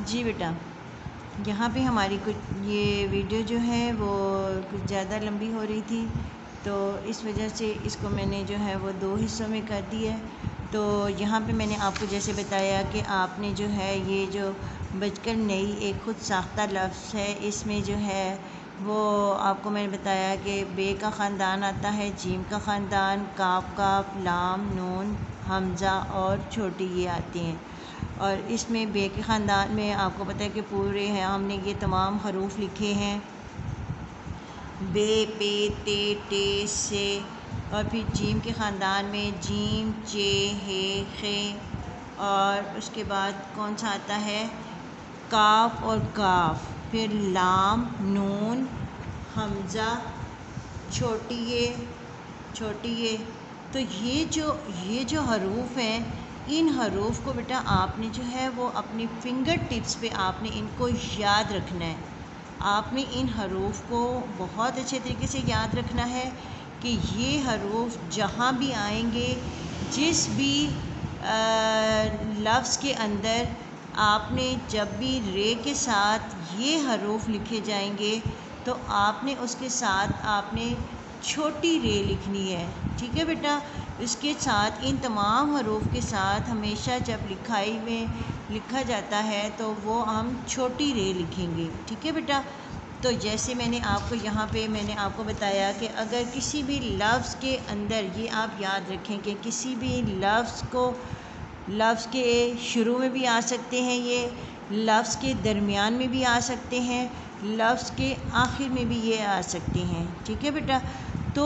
جی بیٹا، یہاں پہ ہماری کچھ یہ ویڈیو جو ہے وہ کچھ زیادہ لمبی ہو رہی تھی، تو اس وجہ سے اس کو میں نے جو ہے وہ 2 حصوں میں کر دی ہے۔ تو یہاں پہ میں نے آپ کو جیسے بتایا کہ آپ نے جو ہے یہ جو بچ کر نئی ایک خود ساختہ لفظ ہے، اس میں جو ہے وہ آپ کو میں نے بتایا کہ بے کا خاندان آتا ہے، جیم کا خاندان، کاف کاف، لام، نون، حمزہ اور چھوٹی یہ آتے ہیں۔ اور اس میں بے کے خاندان میں آپ کو پتہ ہے کہ پورے ہیں ہم نے یہ تمام حروف لکھے ہیں، بے، پے، تے، ٹے، سے۔ اور پھر جیم کے خاندان میں جیم، چے، ہے، خے، اور اس کے بعد کون سا آتا ہے، کاف اور کاف، پھر لام، نون، حمزہ، چھوٹی یہ۔ تو یہ جو حروف ہیں، ان حروف کو بیٹا آپ نے جو ہے وہ اپنی فنگر ٹپس پہ آپ نے ان کو یاد رکھنا ہے۔ آپ نے ان حروف کو بہت اچھے طریقے سے یاد رکھنا ہے کہ یہ حروف جہاں بھی آئیں گے، جس بھی لفظ کے اندر آپ نے جب بھی رے کے ساتھ یہ حروف لکھے جائیں گے تو آپ نے اس کے ساتھ آپ نے چھوٹی رے لکھنی ہے، ٹھیک ہے بیٹا۔ اس کے ساتھ ان تمام حروف کے ساتھ ہمیشہ جب لکھائی میں لکھا جاتا ہے تو وہ ہم چھوٹی رے لکھیں گے، ٹھیک ہے بیٹا۔ تو جیسے میں نے آپ کو یہاں پہ میں نے آپ کو بتایا کہ اگر کسی بھی لفظ کے اندر یہ آپ یاد رکھیں کہ کسی بھی لفظ کے شروع میں بھی آ سکتے ہیں، یہ لفظ کے درمیان میں بھی آ سکتے ہیں، لفظ کے آخر میں بھی یہ آ سکتے ہیں، ٹھیک ہے بیٹا۔ تو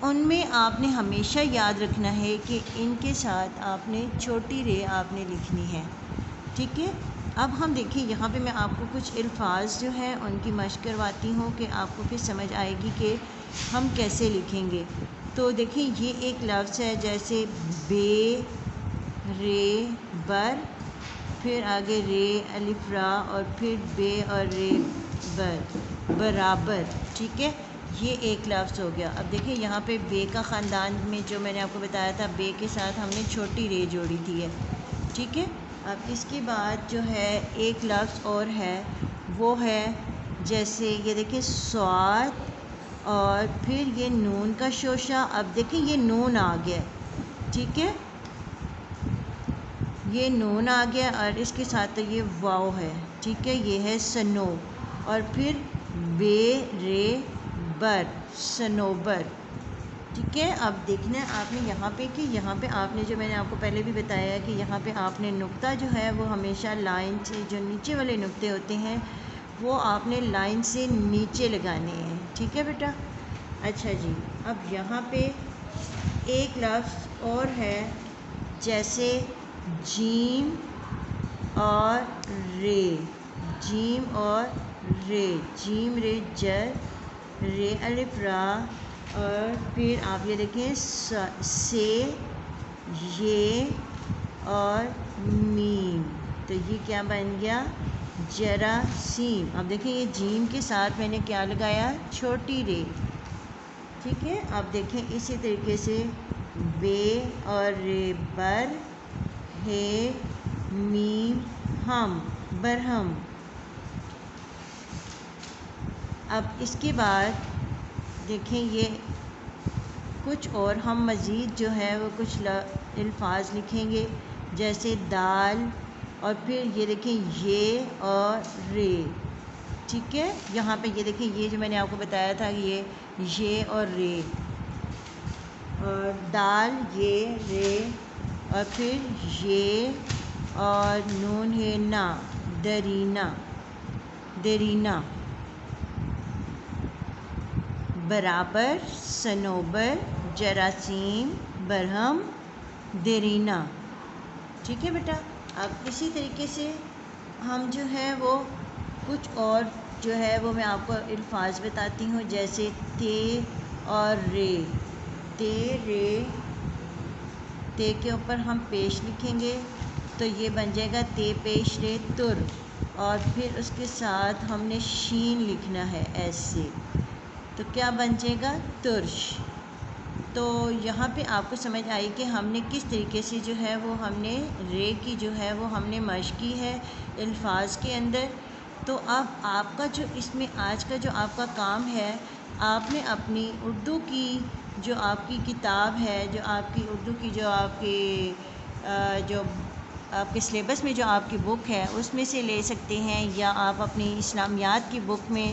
ان میں آپ نے ہمیشہ یاد رکھنا ہے کہ ان کے ساتھ آپ نے چھوٹی رے آپ نے لکھنی ہے، ٹھیک ہے۔ اب ہم دیکھیں یہاں پہ میں آپ کو کچھ الفاظ جو ہیں ان کی مشق کرواتی ہوں کہ آپ کو پھر سمجھ آئے گی کہ ہم کیسے لکھیں گے۔ تو دیکھیں یہ ایک لفظ ہے جیسے بے، رے، بر، پھر آگے رے، الف را، اور پھر بے اور رے بر، برابر، ٹھیک ہے۔ یہ ایک لفظ ہو گیا۔ اب دیکھیں یہاں پہ بے کا خاندان میں جو میں نے آپ کو بتایا تھا، بے کے ساتھ ہم نے چھوٹی رے جوڑی تھی ہے، ٹھیک ہے۔ اب اس کے بعد جو ہے ایک لفظ اور ہے، وہ ہے جیسے یہ دیکھیں صاد، اور پھر یہ نون کا شوشہ۔ اب دیکھیں یہ نون آ گیا، ٹھیک ہے، یہ نون آ گیا اور اس کے ساتھ تو یہ واو ہے، ٹھیک ہے، یہ ہے سنو، اور پھر بے، رے، بر، سنوبر، ٹھیک ہے۔ اب دیکھنا ہے آپ نے یہاں پہ کہ یہاں پہ آپ نے جو میں نے آپ کو پہلے بھی بتایا ہے کہ یہاں پہ آپ نے نقطہ جو ہے وہ ہمیشہ لائن سے، جو نیچے والے نقطے ہوتے ہیں وہ آپ نے لائن سے نیچے لگانے ہیں، ٹھیک ہے بیٹا۔ اچھا جی، اب یہاں پہ ایک لفظ اور ہے جیسے جیم اور رے، جیم اور رے، جیم رے جر، رے الف را، اور پھر آپ یہ دیکھیں سے، یہ اور میم، تو یہ کیا بن گیا، جراثیم۔ اب دیکھیں یہ جیم کے ساتھ میں نے کیا لگایا، چھوٹی رے، ٹھیک ہے۔ اب دیکھیں اسی طریقے سے بے اور رے بر، ہے، میم، ہم، برہم۔ اب اس کے بعد دیکھیں یہ کچھ اور ہم مزید جو ہے وہ کچھ الفاظ لکھیں گے جیسے دال، اور پھر یہ دیکھیں یہ اور رے، ٹھیک ہے۔ یہاں پہ یہ دیکھیں یہ جو میں نے آپ کو بتایا تھا یہ اور رے، اور دال، یہ، رے، اور پھر یہ اور نون ہے نا، درینا، درینا، برابر، سنوبر، جراثیم، برہم، دیرینا، ٹھیک ہے بیٹا۔ اب اسی طریقے سے ہم جو ہے وہ کچھ اور جو ہے وہ میں آپ کو الفاظ بتاتی ہوں جیسے تے اور رے، تے، رے، تے کے اوپر ہم پیش لکھیں گے تو یہ بن جائے گا تے پیش رے تر، اور پھر اس کے ساتھ ہم نے شین لکھنا ہے ایسے، تو کیا بن جائے گا، ترش، تو یہاں پہ آپ کو سمجھ آئی کہ ہم نے کس طریقے سے جو ہے وہ ہم نے رے کی جو ہے وہ ہم نے مشق کی ہے الفاظ کے اندر۔ تو اب آپ کا جو اس میں آج کا جو آپ کا کام ہے، آپ نے اپنی اردو کی جو آپ کی کتاب ہے، جو آپ کی اردو کی جو آپ کی جو آپ کے سلیبس میں جو آپ کی بک ہے اس میں سے لے سکتے ہیں، یا آپ اپنی اسلامیات کی بک میں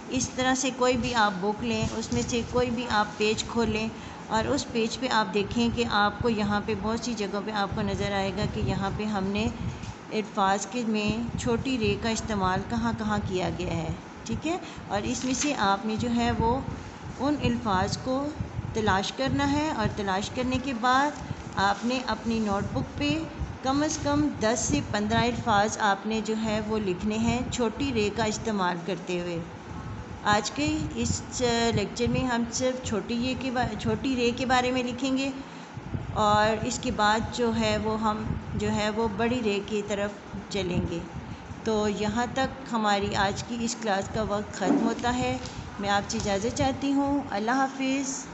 اس طرح سے کوئی بھی آپ بک لیں، اس میں سے کوئی بھی آپ پیج کھولیں اور اس پیج پہ آپ دیکھیں کہ آپ کو یہاں پہ بہت سی جگہوں پہ آپ کو نظر آئے گا کہ یہاں پہ ہم نے الفاظ کے میں چھوٹی رے کا استعمال کہاں کہاں کیا گیا ہے، ٹھیک ہے۔ اور اس میں سے آپ نے جو ہے وہ ان الفاظ کو تلاش کرنا ہے، اور تلاش کرنے کے بعد آپ نے اپنی نوٹ بک پہ کم از کم 10 سے 15 الفاظ آپ نے جو ہے وہ لکھنے ہیں چھوٹی رے کا استعمال کرتے ہوئے۔ آج کے اس لیکچر میں ہم صرف چھوٹی رے کے بارے میں لکھیں گے، اور اس کے بعد جو ہے وہ ہم جو ہے وہ بڑی رے کی طرف چلیں گے۔ تو یہاں تک ہماری آج کی اس کلاس کا وقت ختم ہوتا ہے۔ میں آپ سے اجازت چاہتی ہوں۔ اللہ حافظ۔